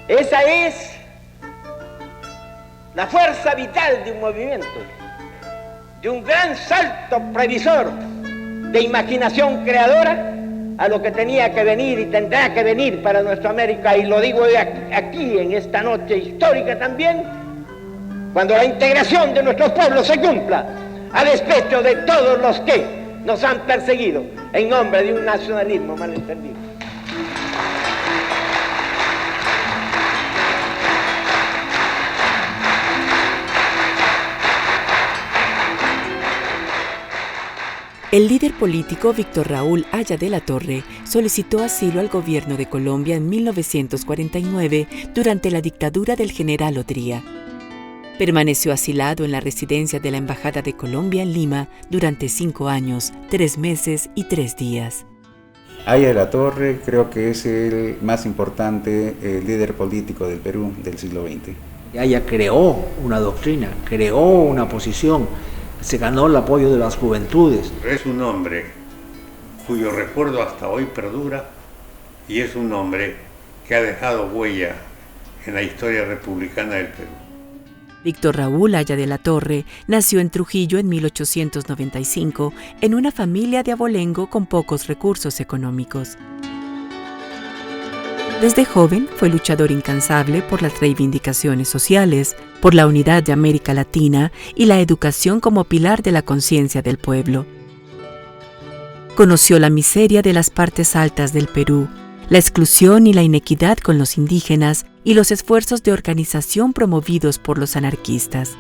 Esa es la fuerza vital de un movimiento, de un gran salto previsor de imaginación creadora a lo que tenía que venir y tendrá que venir para nuestra América, y lo digo aquí en esta noche histórica también, cuando la integración de nuestros pueblos se cumpla, a despecho de todos los que nos han perseguido en nombre de un nacionalismo malentendido. El líder político Víctor Raúl Haya de la Torre solicitó asilo al gobierno de Colombia en 1949 durante la dictadura del general Odría. Permaneció asilado en la residencia de la Embajada de Colombia en Lima durante 5 años, 3 meses y 3 días. Haya de la Torre creo que es el más importante líder político del Perú del siglo XX. Haya creó una doctrina, creó una posición, se ganó el apoyo de las juventudes. Es un hombre cuyo recuerdo hasta hoy perdura y es un hombre que ha dejado huella en la historia republicana del Perú. Víctor Raúl Haya de la Torre nació en Trujillo en 1895 en una familia de abolengo con pocos recursos económicos. Desde joven fue luchador incansable por las reivindicaciones sociales, por la unidad de América Latina y la educación como pilar de la conciencia del pueblo. Conoció la miseria de las partes altas del Perú, la exclusión y la inequidad con los indígenas y los esfuerzos de organización promovidos por los anarquistas.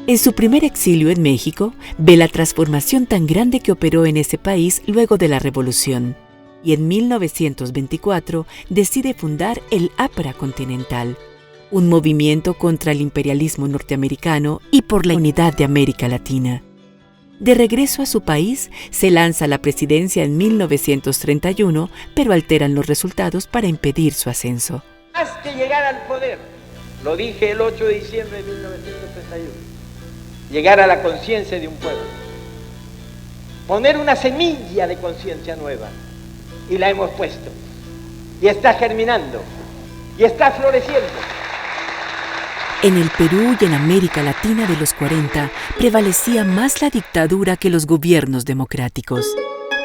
En su primer exilio en México, ve la transformación tan grande que operó en ese país luego de la Revolución, y en 1924 decide fundar el APRA Continental, un movimiento contra el imperialismo norteamericano y por la unidad de América Latina. De regreso a su país, se lanza a la presidencia en 1931, pero alteran los resultados para impedir su ascenso. Más que llegar al poder, lo dije el 8 de diciembre de 1931, llegar a la conciencia de un pueblo, poner una semilla de conciencia nueva, y la hemos puesto, y está germinando, y está floreciendo. En el Perú y en América Latina de los 40 prevalecía más la dictadura que los gobiernos democráticos.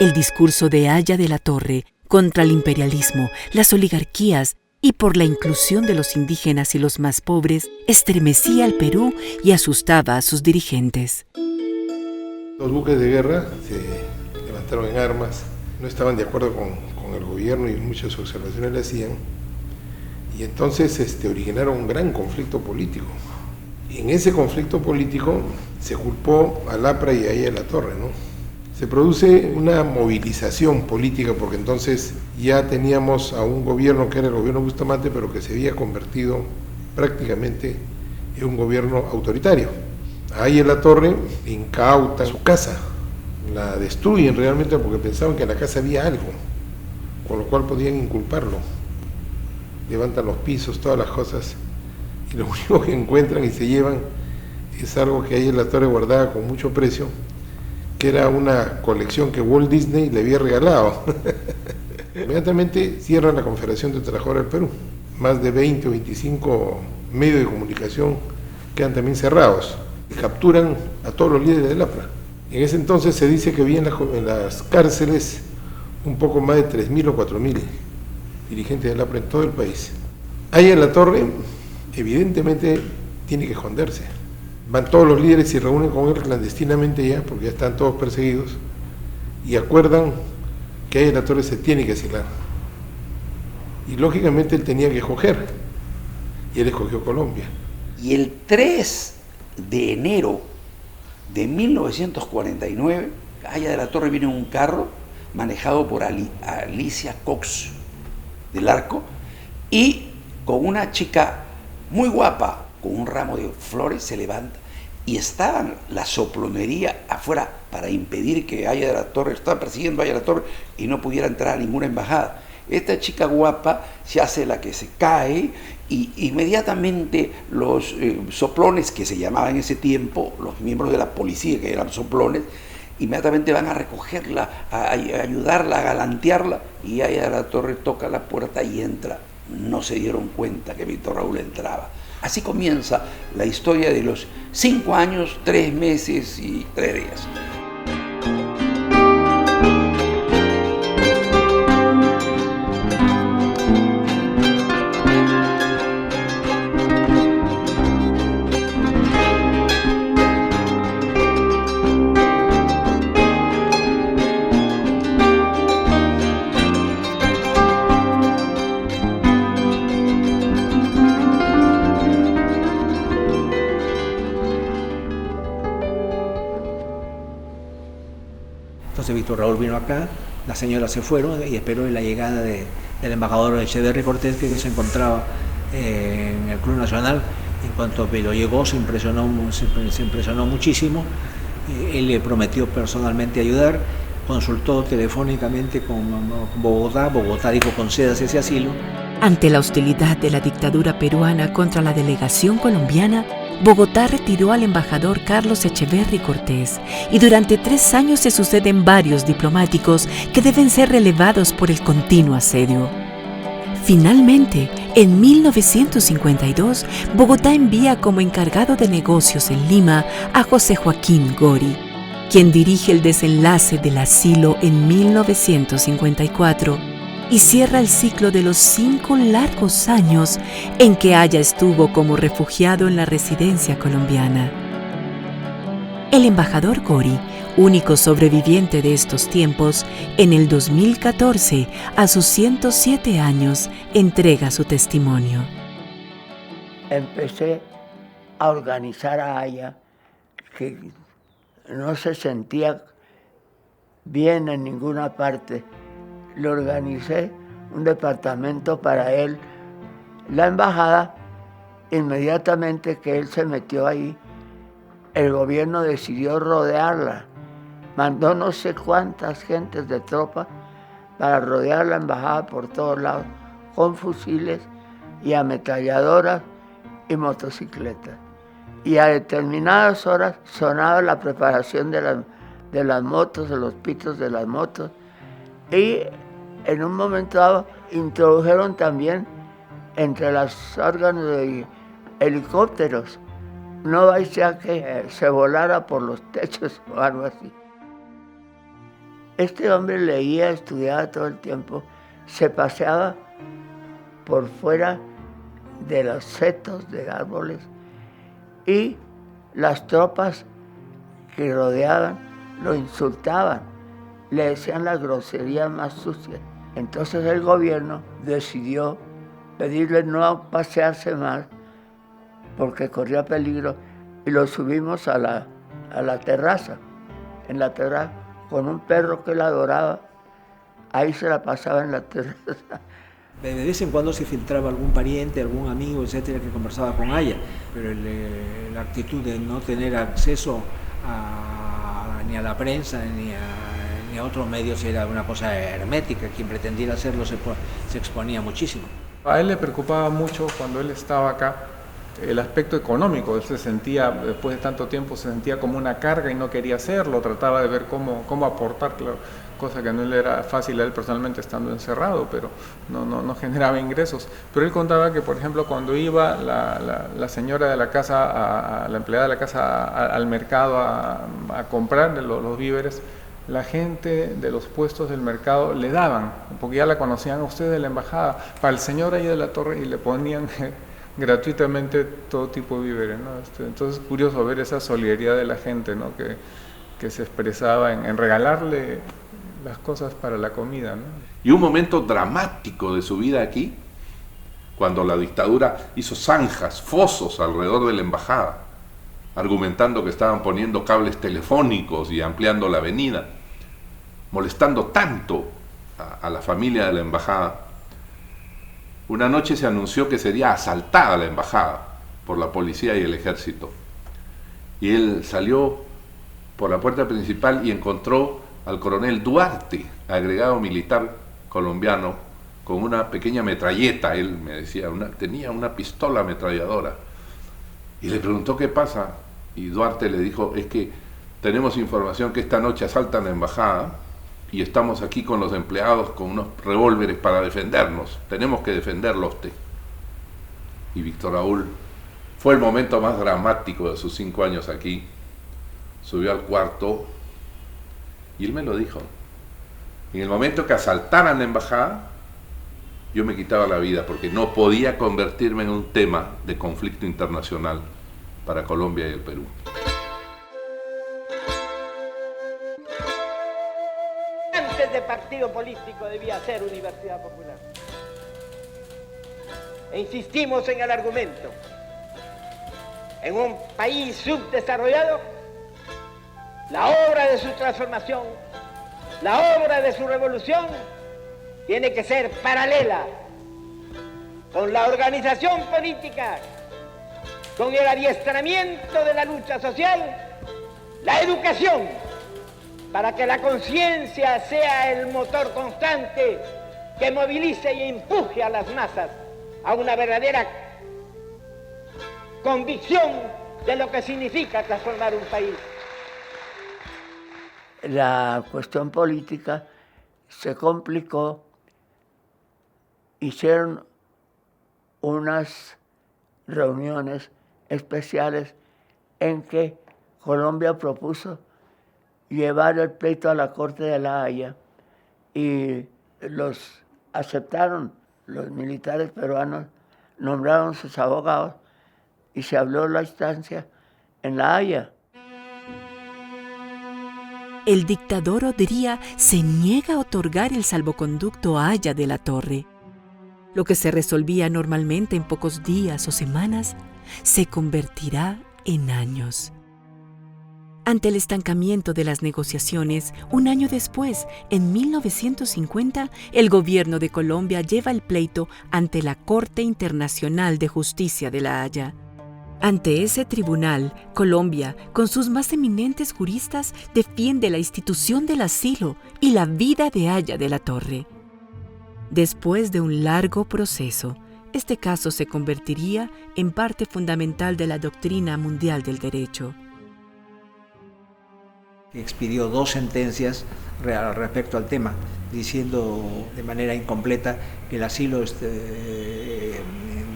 El discurso de Haya de la Torre contra el imperialismo, las oligarquías y por la inclusión de los indígenas y los más pobres estremecía al Perú y asustaba a sus dirigentes. Los buques de guerra se levantaron en armas, no estaban de acuerdo con el gobierno y muchas observaciones le hacían. Y entonces originaron un gran conflicto político. Y en ese conflicto político se culpó al APRA y a Haya de la Torre, ¿no? Se produce una movilización política porque entonces ya teníamos a un gobierno que era el gobierno Bustamante, pero que se había convertido prácticamente en un gobierno autoritario. A Haya de la Torre incautan su casa, la destruyen realmente porque pensaban que en la casa había algo, con lo cual podían inculparlo. Levantan los pisos, todas las cosas, y lo único que encuentran y se llevan es algo que Haya de la Torre guardaba con mucho precio, que era una colección que Walt Disney le había regalado. Inmediatamente cierran la Confederación de Trabajadores del Perú. Más de 20 o 25 medios de comunicación quedan también cerrados y capturan a todos los líderes del APRA. En ese entonces se dice que había en las cárceles un poco más de 3.000 o 4.000 dirigentes del APRA en todo el país. Haya de la Torre evidentemente tiene que esconderse. Van todos los líderes y se reúnen con él clandestinamente ya, porque ya están todos perseguidos, y acuerdan que Haya de la Torre se tiene que asilar. Y lógicamente él tenía que escoger, y él escogió Colombia. Y el 3 de enero de 1949, Haya de la Torre viene en un carro manejado por Alicia Cox del Arco, y con una chica muy guapa, con un ramo de flores, se levanta, y estaban la soplonería afuera para impedir que Haya de la Torre, estaba persiguiendo a Haya de la Torre y no pudiera entrar a ninguna embajada. Esta chica guapa se hace la que se cae y inmediatamente los soplones, que se llamaban en ese tiempo, los miembros de la policía, que eran soplones, inmediatamente van a recogerla, a ayudarla, a galantearla, y Haya de la Torre toca la puerta y entra. no se dieron cuenta que Víctor Raúl entraba. Así comienza la historia de los 5 años, 3 meses y 3 días. Entonces Víctor Raúl vino acá, las señoras se fueron y esperó la llegada del embajador Echeverri Cortés, que se encontraba en el Club Nacional. En cuanto Pelo llegó, se impresionó muchísimo. Él le prometió personalmente ayudar, consultó telefónicamente con Bogotá. Bogotá dijo: concedas ese asilo. Ante la hostilidad de la dictadura peruana contra la delegación colombiana, Bogotá retiró al embajador Carlos Echeverri Cortés y durante 3 años se suceden varios diplomáticos que deben ser relevados por el continuo asedio. Finalmente, en 1952, Bogotá envía como encargado de negocios en Lima a José Joaquín Gori, quien dirige el desenlace del asilo en 1954 y cierra el ciclo de los 5 largos años en que Aya estuvo como refugiado en la residencia colombiana. El embajador Gori, único sobreviviente de estos tiempos, en el 2014, a sus 107 años, entrega su testimonio. Empecé a organizar a Aya, que no se sentía bien en ninguna parte. Le organicé un departamento para él. La embajada, inmediatamente que él se metió ahí, el gobierno decidió rodearla. Mandó no sé cuántas gentes de tropa para rodear la embajada por todos lados, con fusiles y ametralladoras y motocicletas. Y a determinadas horas sonaba la preparación de las motos, de los pitos de las motos. Y en un momento dado introdujeron también entre los órganos de helicópteros. No vaya a que se volara por los techos o algo así. Este hombre leía, estudiaba todo el tiempo, se paseaba por fuera de los setos de árboles y las tropas que rodeaban lo insultaban, le decían las groserías más sucias. Entonces el gobierno decidió pedirle no pasearse más porque corría peligro y lo subimos a la terraza. En la terraza, con un perro que la adoraba, ahí se la pasaba en la terraza. De vez en cuando se filtraba algún pariente, algún amigo, etcétera, que conversaba con Aya, pero la actitud de no tener acceso ni a la prensa ni a otros medios era una cosa hermética. Quien pretendiera hacerlo se exponía muchísimo. A él le preocupaba mucho cuando él estaba acá el aspecto económico. Él se sentía, después de tanto tiempo, se sentía como una carga y no quería hacerlo. Trataba de ver cómo aportar, claro, cosa que no le era fácil a él personalmente estando encerrado, pero no generaba ingresos. Pero él contaba que, por ejemplo, cuando iba la señora de la casa, la empleada de la casa al mercado a comprar los víveres, la gente de los puestos del mercado le daban, porque ya la conocían a usted de la embajada, para el señor ahí de la torre, y le ponían gratuitamente todo tipo de víveres, ¿no? Entonces es curioso ver esa solidaridad de la gente, ¿no? que se expresaba en regalarle las cosas para la comida, ¿no? Y un momento dramático de su vida aquí, cuando la dictadura hizo zanjas, fosos alrededor de la embajada, argumentando que estaban poniendo cables telefónicos y ampliando la avenida, molestando tanto a la familia de la embajada. Una noche se anunció que sería asaltada la embajada por la policía y el ejército. Y él salió por la puerta principal y encontró al coronel Duarte, agregado militar colombiano, con una pequeña metralleta. Él me decía, tenía una pistola ametralladora. Y le preguntó qué pasa. Y Duarte le dijo, es que tenemos información que esta noche asaltan la embajada y estamos aquí con los empleados con unos revólveres para defendernos. Tenemos que defenderlos. Y Víctor Raúl, fue el momento más dramático de sus 5 años aquí. Subió al cuarto y él me lo dijo. En el momento que asaltaran la embajada, yo me quitaba la vida porque no podía convertirme en un tema de conflicto internacional para Colombia y el Perú. Antes de partido político debía ser Universidad Popular. E insistimos en el argumento. En un país subdesarrollado, la obra de su transformación, la obra de su revolución, tiene que ser paralela con la organización política, con el adiestramiento de la lucha social, la educación, para que la conciencia sea el motor constante que movilice y empuje a las masas a una verdadera convicción de lo que significa transformar un país. La cuestión política se complicó. Hicieron unas reuniones especiales en que Colombia propuso llevar el pleito a la Corte de La Haya y los aceptaron los militares peruanos, nombraron sus abogados y se habló la instancia en La Haya. El dictador Odría se niega a otorgar el salvoconducto a Haya de la Torre. Lo que se resolvía normalmente en pocos días o semanas se convertirá en años. Ante el estancamiento de las negociaciones, un año después, en 1950, el gobierno de Colombia lleva el pleito ante la Corte Internacional de Justicia de La Haya. Ante ese tribunal, Colombia, con sus más eminentes juristas, defiende la institución del asilo y la vida de Haya de la Torre. Después de un largo proceso, este caso se convertiría en parte fundamental de la doctrina mundial del derecho. Expidió 2 sentencias respecto al tema, diciendo de manera incompleta que el asilo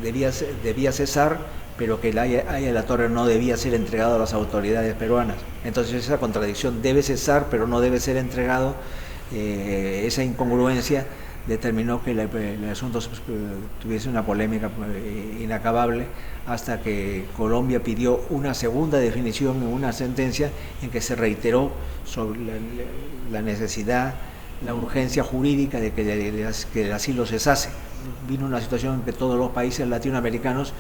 debía cesar, pero que el Haya de la Torre no debía ser entregado a las autoridades peruanas. Entonces esa contradicción, debe cesar pero no debe ser entregado, esa incongruencia determinó que el asunto tuviese una polémica inacabable, hasta que Colombia pidió una segunda definición en una sentencia en que se reiteró sobre la necesidad, la urgencia jurídica de que el asilo cesase. Vino una situación en que todos los países latinoamericanos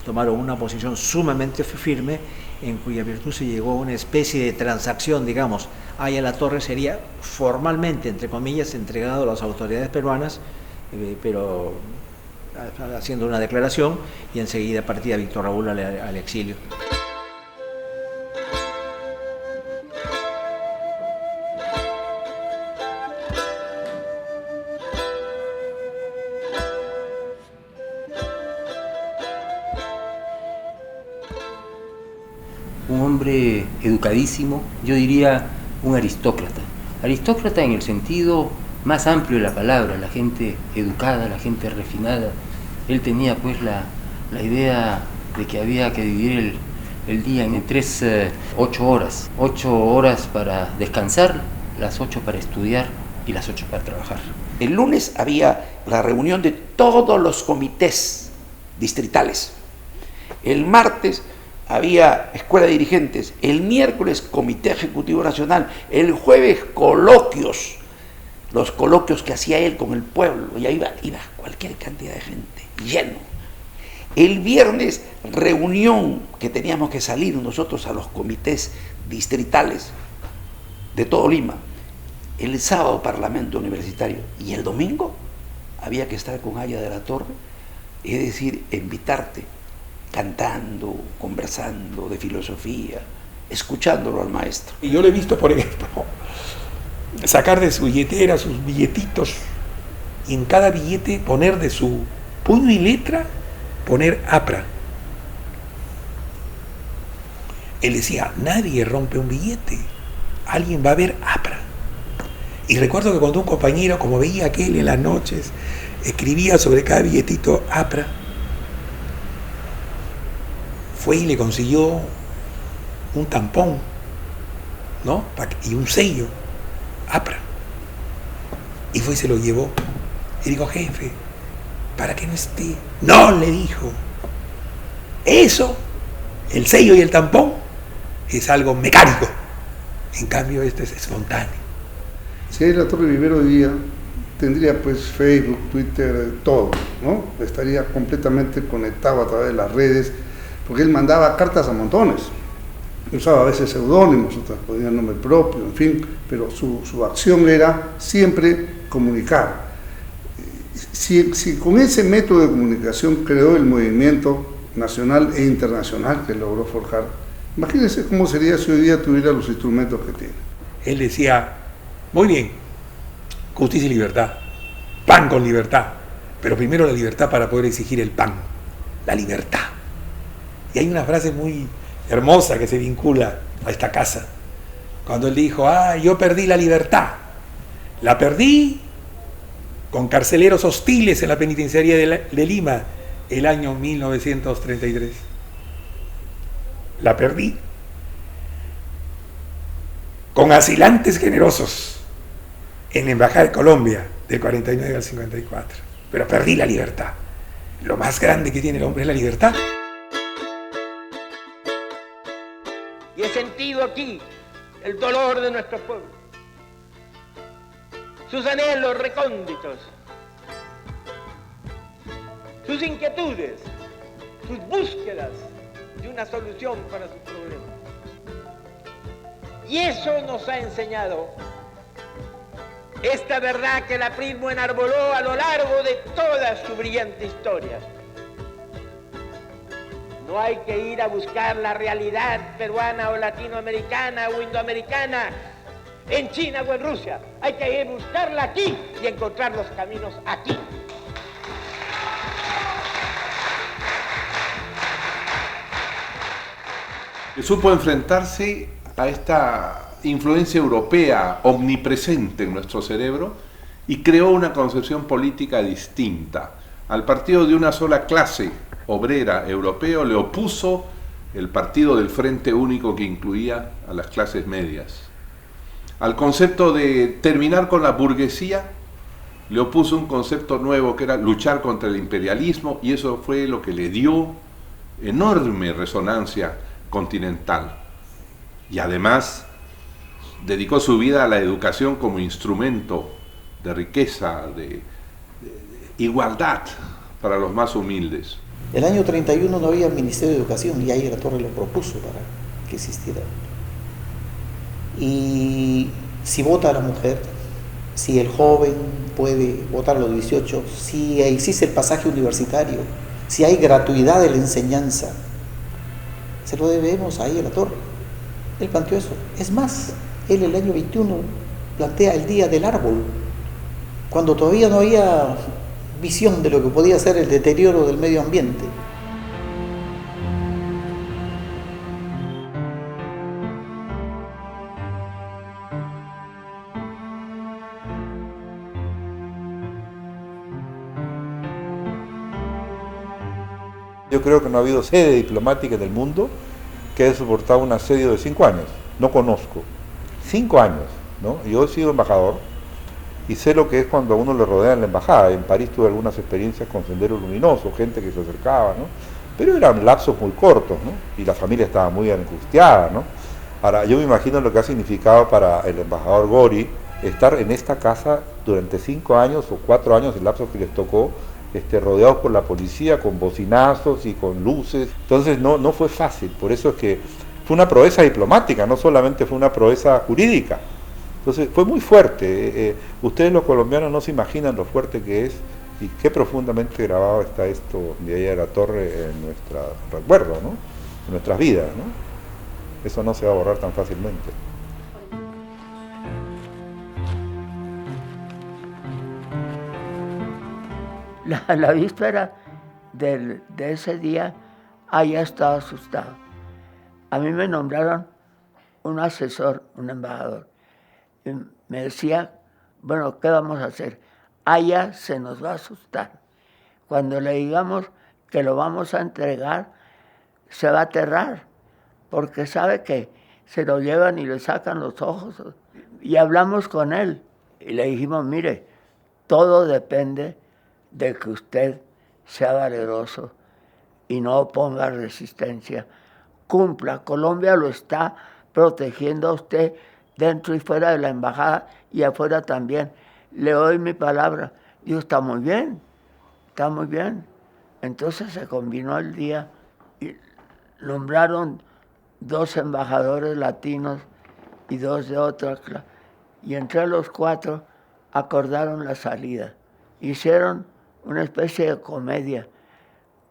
tomaron una posición sumamente firme, en cuya virtud se llegó a una especie de transacción, digamos. Haya la Torre sería formalmente, entre comillas, entregado a las autoridades peruanas, pero haciendo una declaración, y enseguida partía Víctor Raúl al exilio. Un hombre educadísimo, yo diría un aristócrata. Aristócrata en el sentido más amplio de la palabra, la gente educada, la gente refinada. Él tenía pues la idea de que había que dividir el día en 8 horas. 8 horas para descansar, las 8 para estudiar y las 8 para trabajar. El lunes había la reunión de todos los comités distritales. El martes había escuela de dirigentes, el miércoles comité ejecutivo nacional, el jueves coloquios, los coloquios que hacía él con el pueblo, y ahí iba cualquier cantidad de gente, lleno. El viernes reunión que teníamos que salir nosotros a los comités distritales de todo Lima, el sábado parlamento universitario, y el domingo había que estar con Haya de la Torre, es decir, invitarte, cantando, conversando de filosofía, escuchándolo al maestro. Y yo le he visto, por ejemplo, sacar de su billetera sus billetitos y en cada billete poner de su puño y letra, poner APRA. Él decía, nadie rompe un billete, alguien va a ver APRA. Y recuerdo que cuando un compañero, como veía aquel en las noches, escribía sobre cada billetito APRA, fue y le consiguió un tampón, ¿no? Y un sello, APRA. Y fue y se lo llevó. Y dijo, jefe, para que no esté. No, le dijo. Eso, el sello y el tampón, es algo mecánico. En cambio, este es espontáneo. Si Latorre viviera hoy día, tendría pues Facebook, Twitter, todo, ¿no? Estaría completamente conectado a través de las redes, porque él mandaba cartas a montones. Usaba a veces seudónimos, otras ponía nombre propio, en fin, pero su acción era siempre comunicar. Si con ese método de comunicación creó el movimiento nacional e internacional que logró forjar, imagínense cómo sería si hoy día tuviera los instrumentos que tiene. Él decía, muy bien, justicia y libertad, pan con libertad, pero primero la libertad para poder exigir el pan, la libertad. Y hay una frase muy hermosa que se vincula a esta casa, cuando él dijo, yo perdí la libertad, la perdí con carceleros hostiles en la penitenciaría de Lima el año 1933. La perdí con asilantes generosos en la Embajada de Colombia del 49 al 54. Pero perdí la libertad. Lo más grande que tiene el hombre es la libertad. Y he sentido aquí el dolor de nuestro pueblo, sus anhelos recónditos, sus inquietudes, sus búsquedas de una solución para sus problemas. Y eso nos ha enseñado esta verdad que el aprismo enarboló a lo largo de toda su brillante historia. No hay que ir a buscar la realidad peruana o latinoamericana o indoamericana en China o en Rusia. Hay que ir a buscarla aquí y encontrar los caminos aquí. Supo enfrentarse a esta influencia europea omnipresente en nuestro cerebro y creó una concepción política distinta. Al partido de una sola clase obrera europeo le opuso el partido del Frente Único que incluía a las clases medias. Al concepto de terminar con la burguesía le opuso un concepto nuevo que era luchar contra el imperialismo, y eso fue lo que le dio enorme resonancia continental. Y además dedicó su vida a la educación como instrumento de riqueza, de igualdad para los más humildes. El año 31 no había Ministerio de Educación y ahí Latorre lo propuso para que existiera. Y si vota la mujer, si el joven puede votar a los 18, si existe el pasaje universitario, si hay gratuidad de la enseñanza, se lo debemos ahí a Latorre. Él planteó eso. Es más, él el año 21 plantea el Día del Árbol, cuando todavía no había visión de lo que podía ser el deterioro del medio ambiente. Yo creo que no ha habido sede diplomática en el mundo que haya soportado un asedio de 5 años. No conozco. 5 años, ¿no? Yo he sido embajador y sé lo que es cuando a uno le rodean la embajada. En París tuve algunas experiencias con Sendero Luminoso, gente que se acercaba, ¿no? Pero eran lapsos muy cortos, ¿no? Y la familia estaba muy angustiada, ¿no? Ahora, yo me imagino lo que ha significado para el embajador Gori estar en esta casa durante 5 años o 4 años, el lapso que les tocó, rodeados por la policía, con bocinazos y con luces. Entonces no fue fácil, por eso es que fue una proeza diplomática, no solamente fue una proeza jurídica. Entonces fue muy fuerte. Ustedes los colombianos no se imaginan lo fuerte que es y qué profundamente grabado está esto de allá de Latorre en nuestro recuerdo, ¿no? En nuestras vidas, ¿no? Eso no se va a borrar tan fácilmente. La víspera de ese día, ya estaba asustado. A mí me nombraron un asesor, un embajador. Y me decía bueno, ¿qué vamos a hacer? Aya se nos va a asustar. Cuando le digamos que lo vamos a entregar, se va a aterrar, porque sabe que se lo llevan y le sacan los ojos. Y hablamos con él y le dijimos, mire, todo depende de que usted sea valeroso y no oponga resistencia. Cumpla, Colombia lo está protegiendo a usted dentro y fuera de la embajada y afuera también. Le doy mi palabra. Dijo, está muy bien, está muy bien. Entonces se combinó el día y nombraron 2 embajadores latinos y 2 de otra clase. Y entre los 4 acordaron la salida. Hicieron una especie de comedia.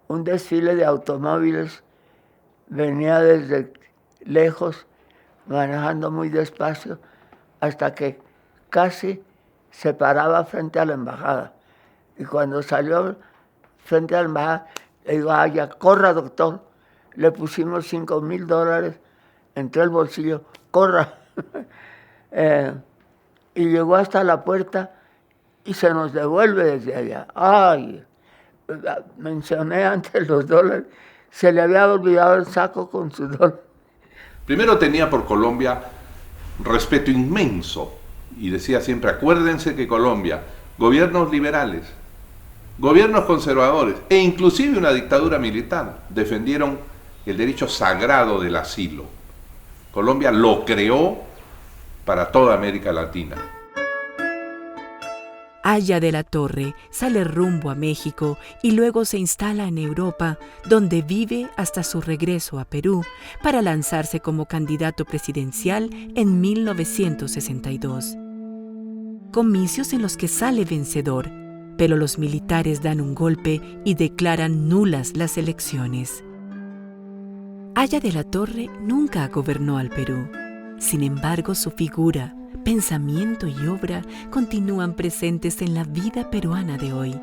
Un desfile de automóviles venía desde lejos, manejando muy despacio, hasta que casi se paraba frente a la embajada. Y cuando salió frente a la embajada, le digo, ya corra, doctor. Le pusimos $5,000, entró el bolsillo, corra. Y llegó hasta la puerta y se nos devuelve desde allá. Ay, mencioné antes los dólares, se le había olvidado el saco con sus dólares. Primero tenía por Colombia respeto inmenso y decía siempre, acuérdense que Colombia, gobiernos liberales, gobiernos conservadores e inclusive una dictadura militar defendieron el derecho sagrado del asilo. Colombia lo creó para toda América Latina. Aya de la Torre sale rumbo a México y luego se instala en Europa, donde vive hasta su regreso a Perú para lanzarse como candidato presidencial en 1962. Comicios en los que sale vencedor, pero los militares dan un golpe y declaran nulas las elecciones. Aya de la Torre nunca gobernó al Perú. Sin embargo, su figura, pensamiento y obra continúan presentes en la vida peruana de hoy.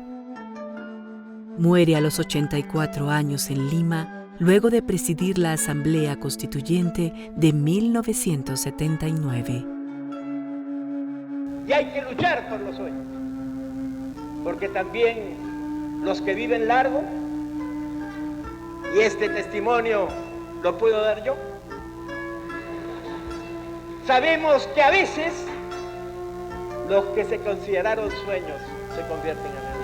Muere a los 84 años en Lima, luego de presidir la Asamblea Constituyente de 1979. Y hay que luchar por los sueños, porque también los que viven largo, y este testimonio lo puedo dar yo, sabemos que a veces los que se consideraron sueños se convierten en realidad.